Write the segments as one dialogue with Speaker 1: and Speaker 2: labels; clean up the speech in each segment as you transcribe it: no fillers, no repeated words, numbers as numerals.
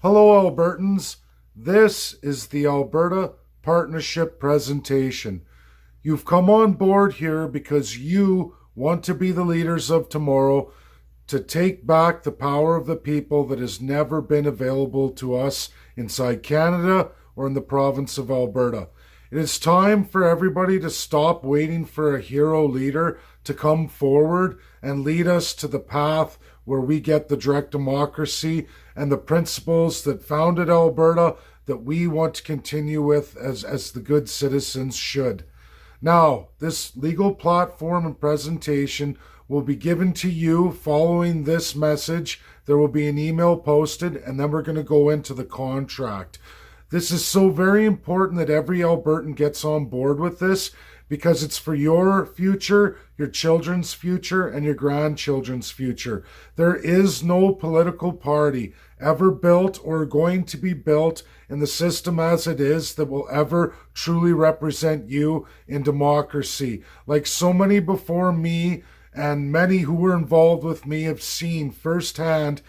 Speaker 1: Hello, Albertans. This is the Alberta Partnership presentation. You've come on board here because you want to be the leaders of tomorrow, to take back the power of the people that has never been available to us inside Canada or in the province of Alberta. It is time for everybody to stop waiting for a hero leader to come forward and lead us to the path where we get the direct democracy and the principles that founded Alberta that we want to continue with as the good citizens should. Now, this legal platform and presentation will be given to you following this message. There will be an email posted, and then we're going to go into the contract. This is so very important that every Albertan gets on board with this, because it's for your future, your children's future, and your grandchildren's future. There is no political party ever built or going to be built in the system as it is that will ever truly represent you in democracy. Like so many before me and many who were involved with me have seen firsthand,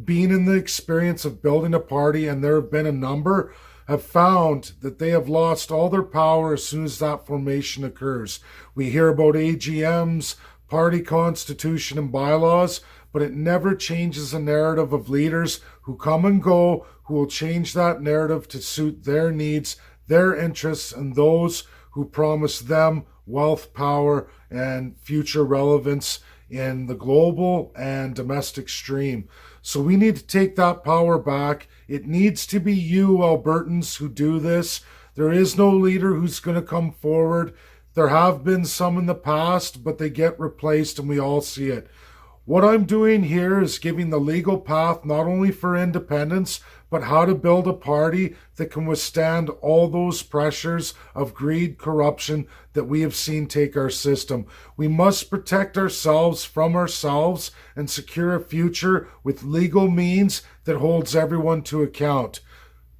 Speaker 1: being in the experience of building a party, and there have been a number, have found that they have lost all their power as soon as that formation occurs. We hear about AGMs, party constitution, and bylaws, but it never changes the narrative of leaders who come and go, who will change that narrative to suit their needs, their interests, and those who promise them wealth, power, and future relevance in the global and domestic stream. So we need to take that power back. It needs to be you, Albertans, who do this. There is no leader who's going to come forward. There have been some in the past, but they get replaced, and we all see it. What I'm doing here is giving the legal path not only for independence, but how to build a party that can withstand all those pressures of greed, corruption that we have seen take our system. We must protect ourselves from ourselves and secure a future with legal means that holds everyone to account.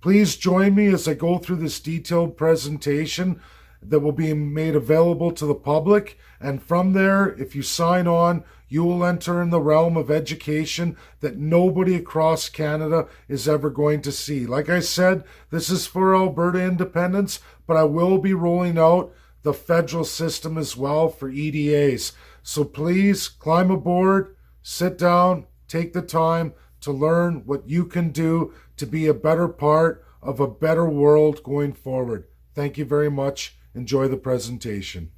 Speaker 1: Please join me as I go through this detailed presentation that will be made available to the public. And from there, if you sign on, you will enter in the realm of education that nobody across Canada is ever going to see. Like I said, this is for Alberta independence, but I will be rolling out the federal system as well for EDAs. So please climb aboard, sit down, take the time to learn what you can do to be a better part of a better world going forward. Thank you very much. Enjoy the presentation.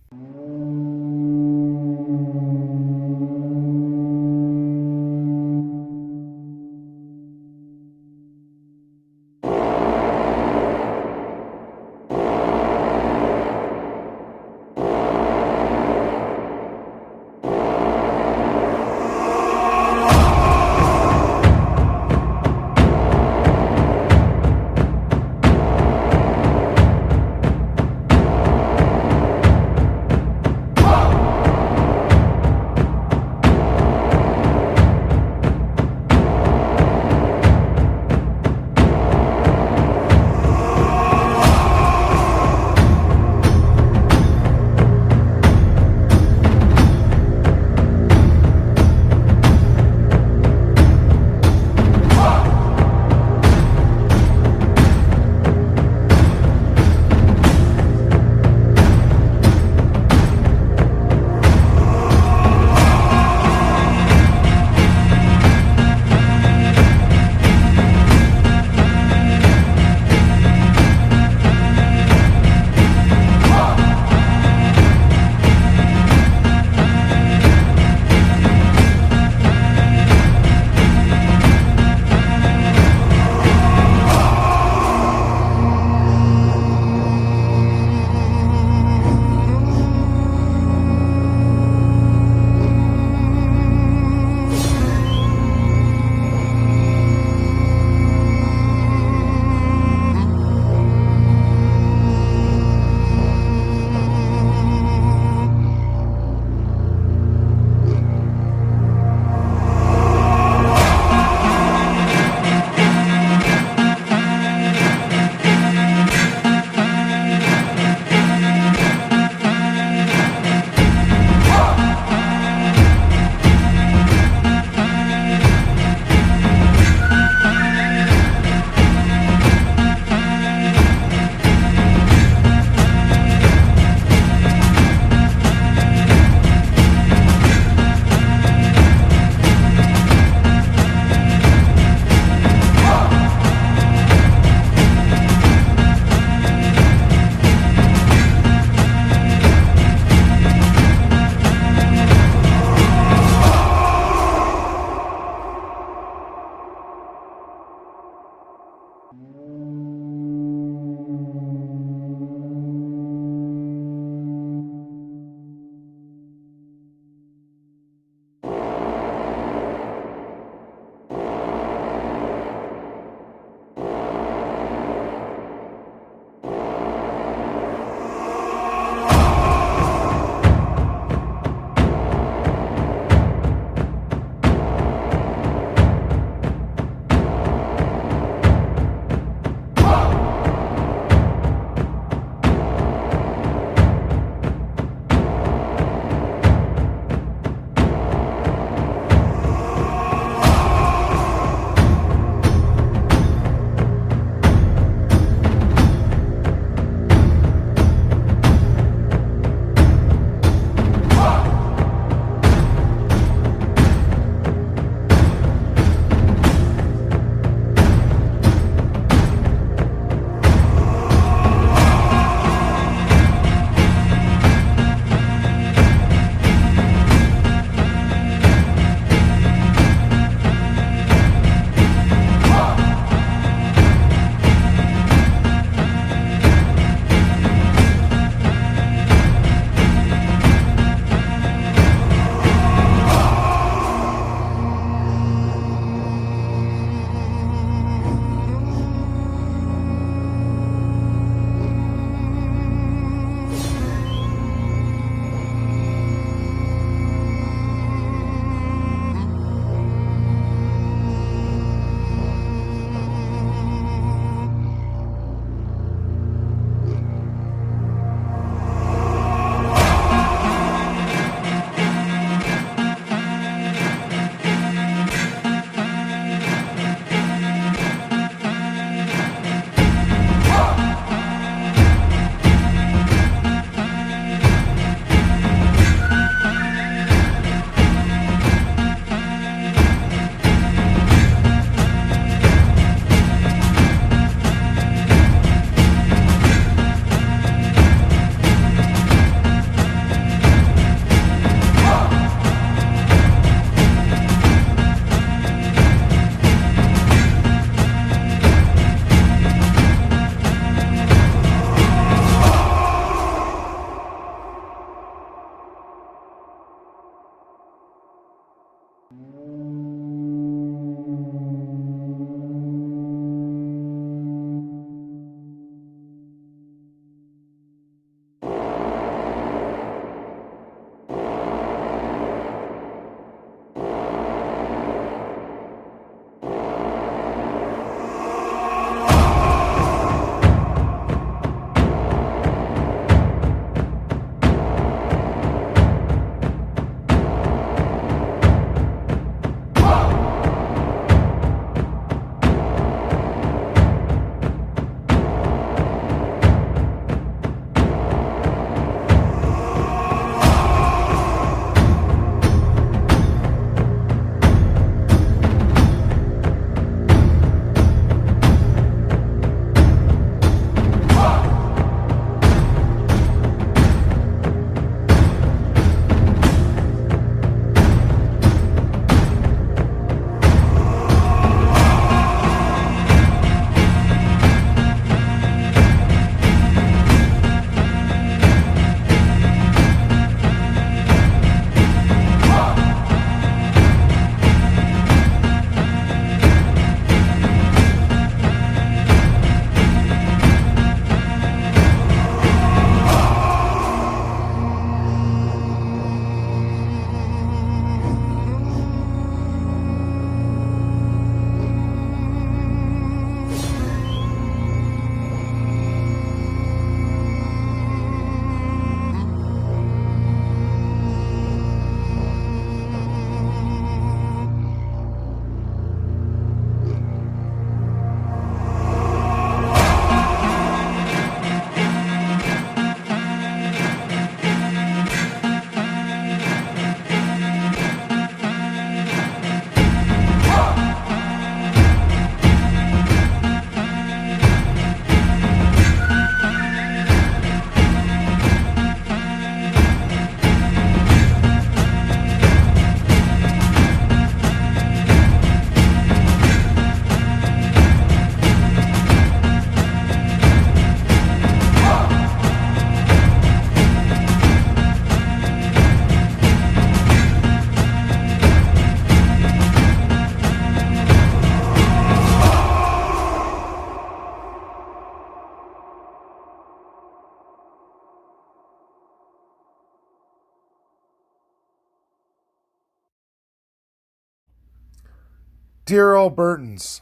Speaker 1: Dear Albertans,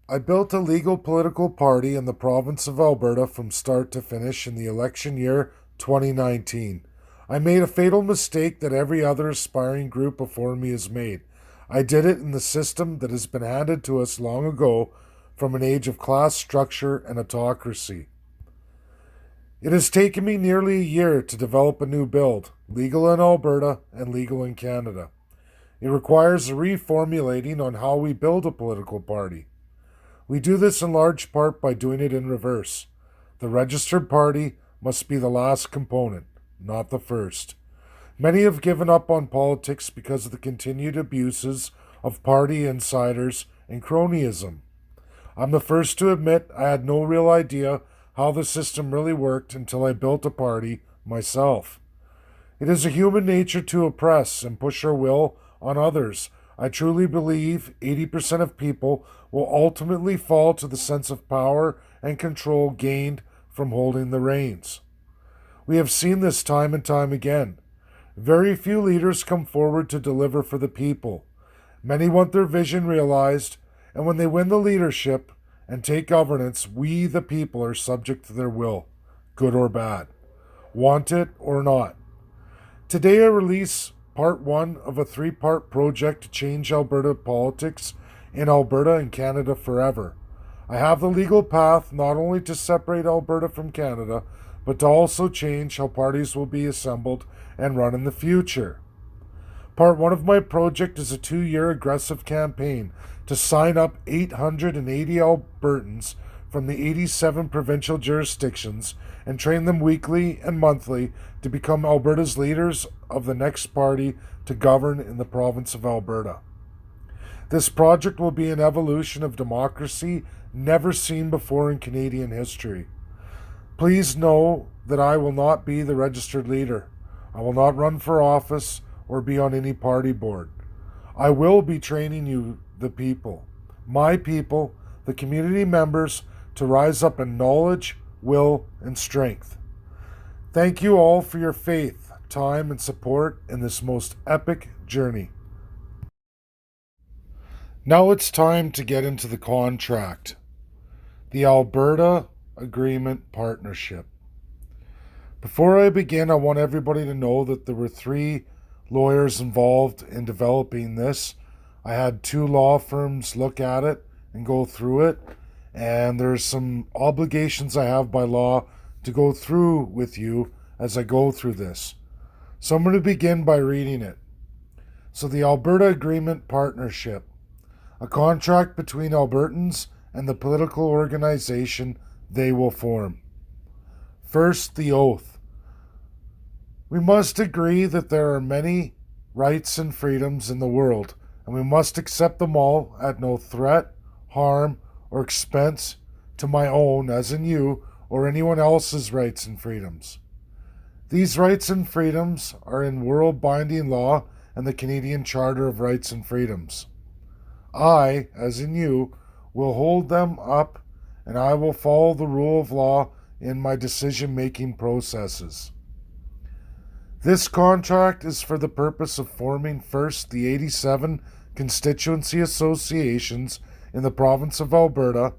Speaker 1: I built a legal political party in the province of Alberta from start to finish in the election year 2019. I made a fatal mistake that every other aspiring group before me has made. I did it in the system that has been handed to us long ago from an age of class structure and autocracy. It has taken me nearly a year to develop a new build, legal in Alberta and legal in Canada. It requires a reformulating on how we build a political party. We do this in large part by doing it in reverse. The registered party must be the last component, not the first. Many have given up on politics because of the continued abuses of party insiders and cronyism. I'm the first to admit I had no real idea how the system really worked until I built a party myself. It is a human nature to oppress and push our will on others. I truly believe 80% of people will ultimately fall to the sense of power and control gained from holding the reins. We have seen this time and time again. Very few leaders come forward to deliver for the people. Many want their vision realized, and when they win the leadership and take governance, we, the people, are subject to their will, good or bad, want it or not. Today I release part one of a three-part project to change Alberta politics in Alberta and Canada forever. I have the legal path not only to separate Alberta from Canada, but to also change how parties will be assembled and run in the future. Part one of my project is a 2-year aggressive campaign to sign up 880 Albertans from the 87 provincial jurisdictions and train them weekly and monthly to become Alberta's leaders of the next party to govern in the province of Alberta. This project will be an evolution of democracy never seen before in Canadian history. Please know that I will not be the registered leader. I will not run for office or be on any party board. I will be training you, the people, my people, the community members, to rise up in knowledge, will, and strength. Thank you all for your faith, time, and support in this most epic journey. Now it's time to get into the contract. The Alberta Agreement Partnership. Before I begin, I want everybody to know that there were 3 lawyers involved in developing this. I had 2 law firms look at it and go through it, and there's some obligations I have by law to go through with you as I go through this. So I'm going to begin by reading it. So the Alberta Agreement Partnership, a contract between Albertans and the political organization they will form. First, the oath. We must agree that there are many rights and freedoms in the world, and we must accept them all at no threat, harm, or expense to my own, as in you, or anyone else's rights and freedoms. These rights and freedoms are in world-binding law and the Canadian Charter of Rights and Freedoms. I, as in you, will hold them up, and I will follow the rule of law in my decision-making processes. This contract is for the purpose of forming first the 87 constituency associations in the province of Alberta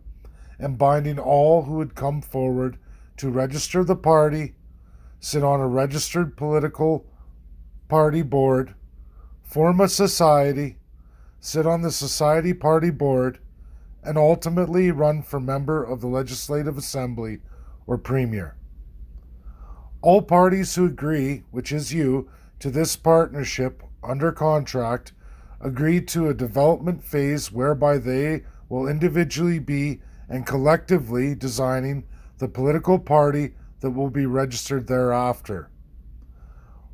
Speaker 1: and binding all who would come forward to register the party, sit on a registered political party board, form a society, sit on the society party board, and ultimately run for member of the Legislative Assembly or Premier. All parties who agree, which is you, to this partnership under contract, agree to a development phase whereby they will individually be and collectively designing the political party that will be registered thereafter.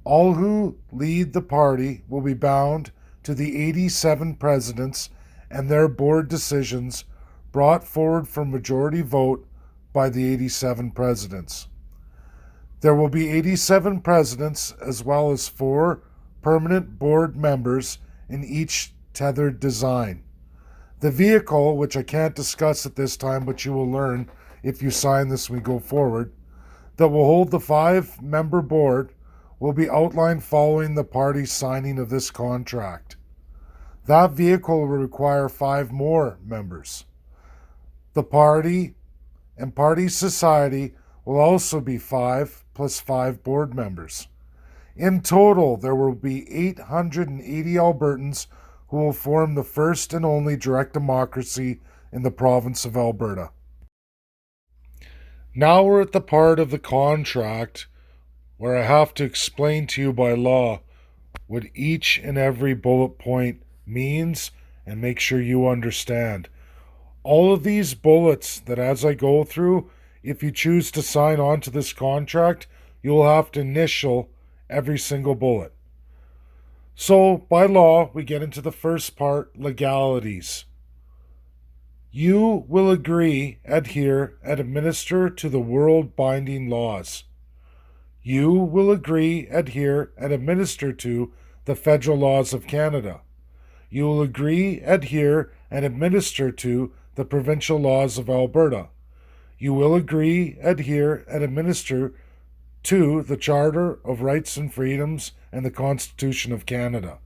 Speaker 1: All who lead the party will be bound to the 87 presidents and their board decisions brought forward for majority vote by the 87 presidents. There will be 87 presidents as well as 4 permanent board members in each tethered design. The vehicle, which I can't discuss at this time, but you will learn if you sign this when we go forward, that will hold the 5-member board will be outlined following the party signing of this contract. That vehicle will require 5 more members. The party and party society will also be 5 plus 5 board members. In total, there will be 880 Albertans who will form the first and only direct democracy in the province of Alberta. Now we're at the part of the contract where I have to explain to you by law what each and every bullet point means and make sure you understand. All of these bullets that as I go through, if you choose to sign on to this contract, you'll have to initial every single bullet. So, by law, we get into the first part, legalities. You will agree, adhere, and administer to the world-binding laws. You will agree, adhere, and administer to the federal laws of Canada. You will agree, adhere, and administer to the provincial laws of Alberta. You will agree, adhere, and administer to the Charter of Rights and Freedoms and the Constitution of Canada.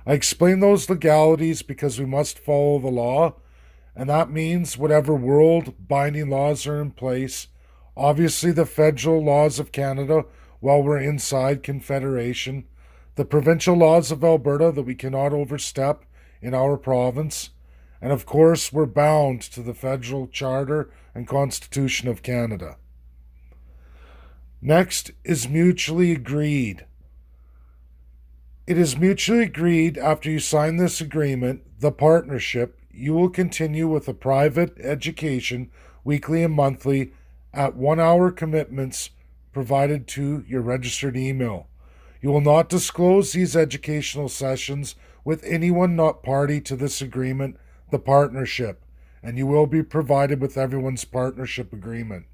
Speaker 1: I explain those legalities because we must follow the law, and that means whatever world-binding laws are in place, obviously the federal laws of Canada while we're inside Confederation, the provincial laws of Alberta that we cannot overstep in our province, and of course we're bound to the federal Charter and Constitution of Canada. Next is mutually agreed. It is mutually agreed after you sign this agreement, the partnership, you will continue with a private education weekly and monthly at 1-hour commitments provided to your registered email. You will not disclose these educational sessions with anyone not party to this agreement, the partnership, and you will be provided with everyone's partnership agreement.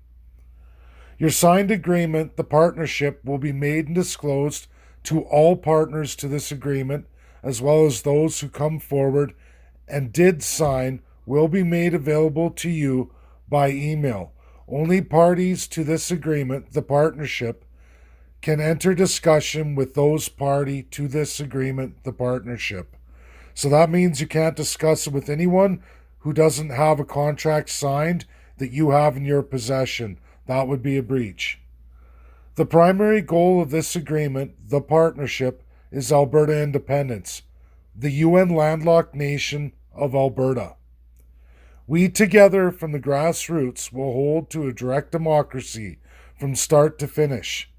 Speaker 1: Your signed agreement, the partnership, will be made and disclosed to all partners to this agreement, as well as those who come forward and did sign, will be made available to you by email. Only parties to this agreement, the partnership, can enter discussion with those party to this agreement, the partnership. So that means you can't discuss it with anyone who doesn't have a contract signed that you have in your possession. That would be a breach. The primary goal of this agreement, the partnership, is Alberta independence, the UN landlocked nation of Alberta. We together from the grassroots will hold to a direct democracy from start to finish.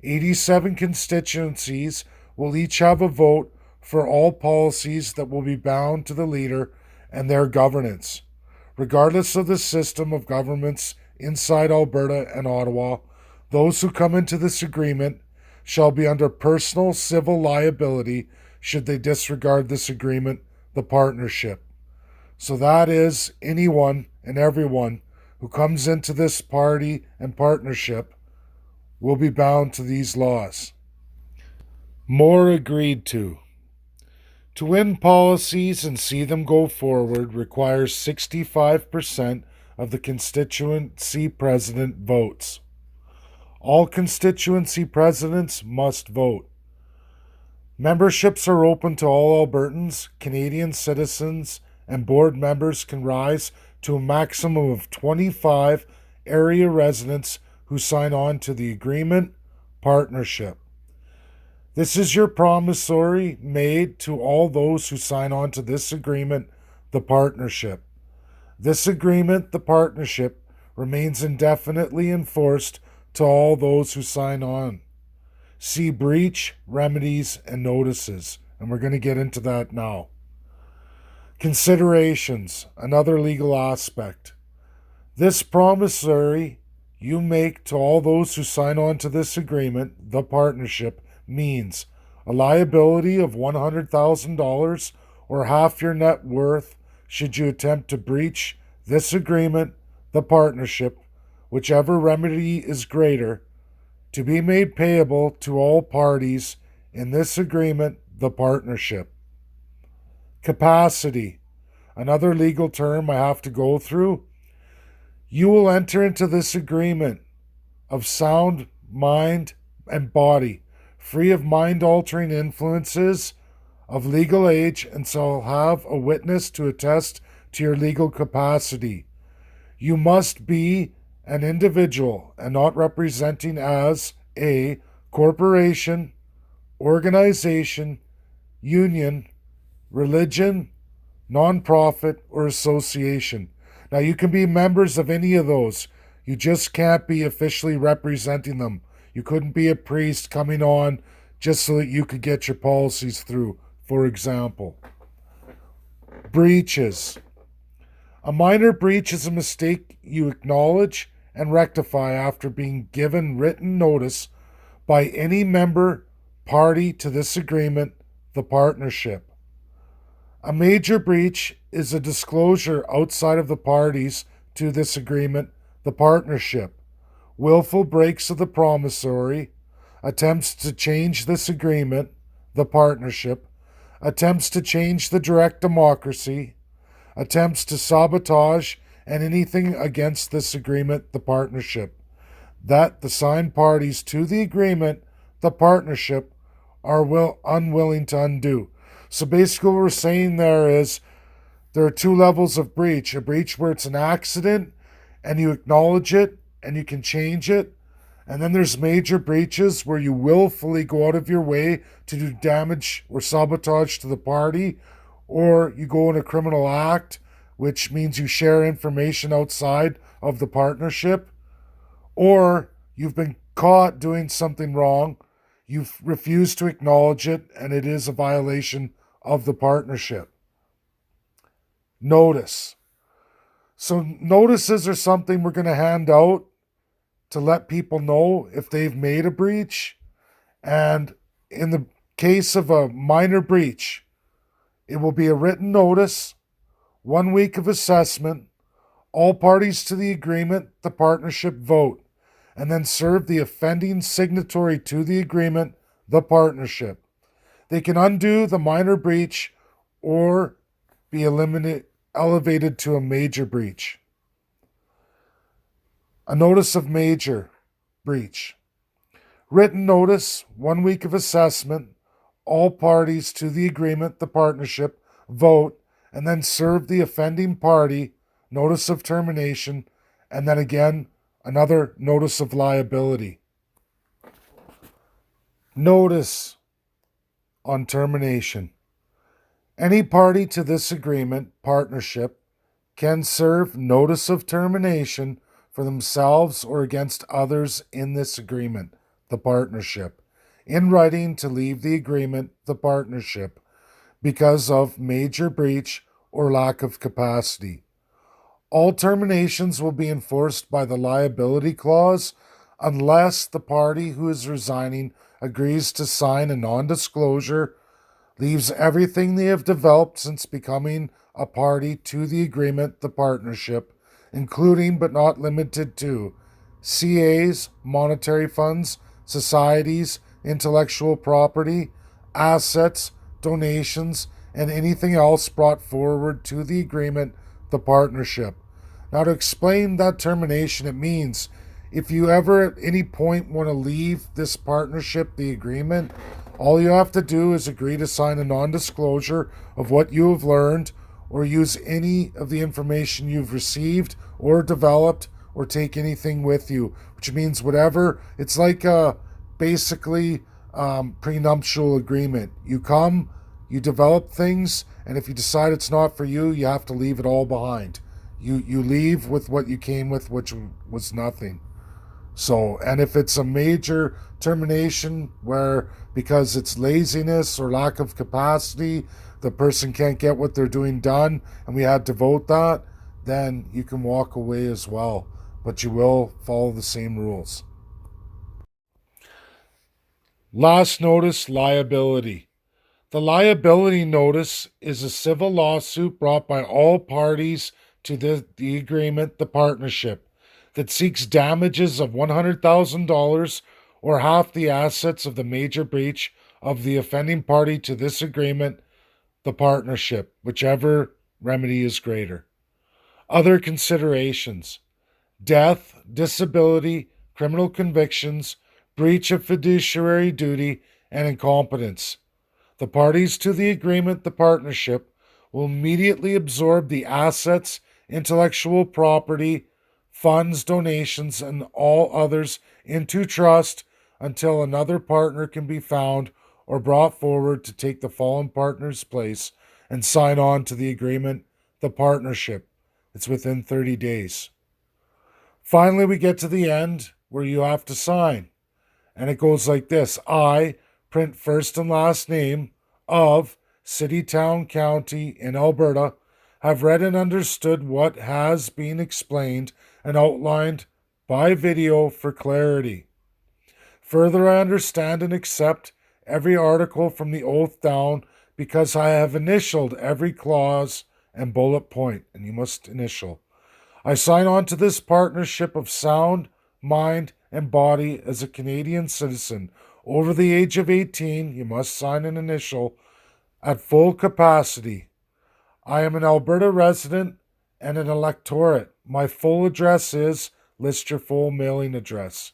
Speaker 1: 87 constituencies will each have a vote for all policies that will be bound to the leader and their governance. Regardless of the system of governments inside Alberta and Ottawa, those who come into this agreement shall be under personal civil liability should they disregard this agreement, the partnership. So that is anyone and everyone who comes into this party and partnership will be bound to these laws. More agreed to. To win policies and see them go forward requires 65% of the constituency president votes. All constituency presidents must vote. Memberships are open to all Albertans, Canadian citizens, and board members can rise to a maximum of 25 area residents who sign on to the agreement, partnership. This is your promissory made to all those who sign on to this agreement, the partnership. This agreement, the partnership, remains indefinitely enforced to all those who sign on. See breach, remedies, and notices, and we're going to get into that now. Considerations, another legal aspect. This promissory you make to all those who sign on to this agreement, the partnership, means a liability of $100,000 or half your net worth should you attempt to breach this agreement, the partnership, whichever remedy is greater, to be made payable to all parties in this agreement, the partnership. Capacity, another legal term I have to go through. You will enter into this agreement of sound mind and body, free of mind-altering influences of legal age and shall have a witness to attest to your legal capacity. You must be an individual and not representing as a corporation, organization, union, religion, nonprofit, or association. Now, you can be members of any of those. You just can't be officially representing them. You couldn't be a priest coming on just so that you could get your policies through, for example. Breaches. A minor breach is a mistake you acknowledge and rectify after being given written notice by any member party to this agreement, the partnership. A major breach is a disclosure outside of the parties to this agreement, the partnership. Willful breaks of the promissory, attempts to change this agreement, the partnership, attempts to change the direct democracy, attempts to sabotage, and anything against this agreement, the partnership, that the signed parties to the agreement, the partnership, are unwilling to undo. So basically what we're saying there is there are two levels of breach. A breach where it's an accident and you acknowledge it and you can change it. And then there's major breaches where you willfully go out of your way to do damage or sabotage to the party, or you go in a criminal act, which means you share information outside of the partnership, or you've been caught doing something wrong, you've refused to acknowledge it, and it is a violation of the partnership. Notice. So notices are something we're going to hand out to let people know if they've made a breach. And in the case of a minor breach, it will be a written notice, 1 week of assessment, all parties to the agreement, the partnership vote, and then serve the offending signatory to the agreement, the partnership. They can undo the minor breach or be elevated to a major breach. A notice of major breach. Written notice, 1 week of assessment, all parties to the agreement, the partnership, vote, and then serve the offending party notice of termination, and then again, another notice of liability. Notice on termination. Any party to this agreement, partnership, can serve notice of termination for themselves or against others in this agreement, the partnership, in writing to leave the agreement, the partnership, because of major breach or lack of capacity. All terminations will be enforced by the liability clause unless the party who is resigning agrees to sign a non-disclosure, leaves everything they have developed since becoming a party to the agreement, the partnership, including but not limited to CAs, monetary funds, societies, intellectual property, assets, donations, and anything else brought forward to the agreement, the partnership. Now, to explain that termination, it means if you ever at any point want to leave this partnership, the agreement, all you have to do is agree to sign a non-disclosure of what you have learned or use any of the information you've received or developed or take anything with you, which means whatever. It's like a basically prenuptial agreement. You come, you develop things, and if you decide it's not for you, you have to leave it all behind. You leave with what you came with, which was nothing. So, and if it's a major termination where because it's laziness or lack of capacity, the person can't get what they're doing done, and we had to vote that, then you can walk away as well. But you will follow the same rules. Last notice, liability. The liability notice is a civil lawsuit brought by all parties to the agreement, the partnership, that seeks damages of $100,000 or half the assets of the major breach of the offending party to this agreement, the partnership, whichever remedy is greater. Other considerations: death, disability, criminal convictions, breach of fiduciary duty, and incompetence. The parties to the agreement, the partnership, will immediately absorb the assets, intellectual property, funds, donations, and all others into trust until another partner can be found or brought forward to take the fallen partner's place and sign on to the agreement, the partnership. It's within 30 days. Finally, we get to the end where you have to sign. And it goes like this: I, print first and last name of City, Town, County in Alberta, have read and understood what has been explained and outlined by video for clarity. Further, I understand and accept every article from the oath down because I have initialed every clause and bullet point, and you must initial. I sign on to this partnership of sound, mind, and body as a Canadian citizen over the age of 18, you must sign an initial, at full capacity. I am an Alberta resident and an electorate. My full address is, list your full mailing address.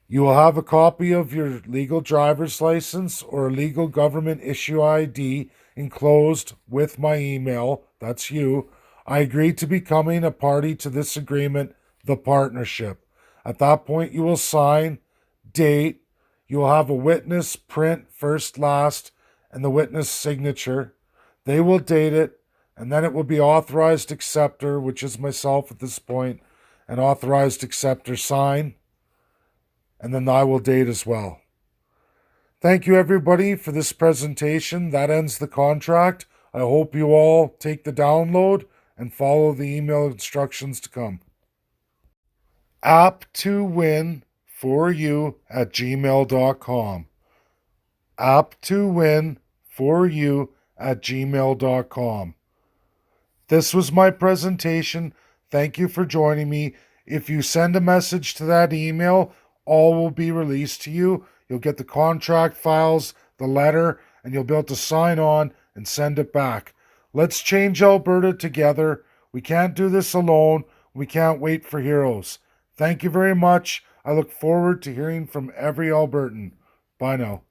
Speaker 1: You will have a copy of your legal driver's license or a legal government issue ID enclosed with my email. That's you. I agree to becoming a party to this agreement, the partnership. At that point, you will sign, date. You will have a witness print first, last, and the witness signature. They will date it, and then it will be authorized acceptor, which is myself at this point, and authorized acceptor sign, and then I will date as well. Thank you, everybody, for this presentation. That ends the contract. I hope you all take the download and follow the email instructions to come. app2win4you@gmail.com. app2win4you@gmail.com. This was my presentation. Thank you for joining me. If you send a message to that email, all will be released to you. You'll get the contract files, the letter, and you'll be able to sign on and send it back. Let's change Alberta together. We can't do this alone. We can't wait for heroes. Thank you very much. I look forward to hearing from every Albertan. Bye now.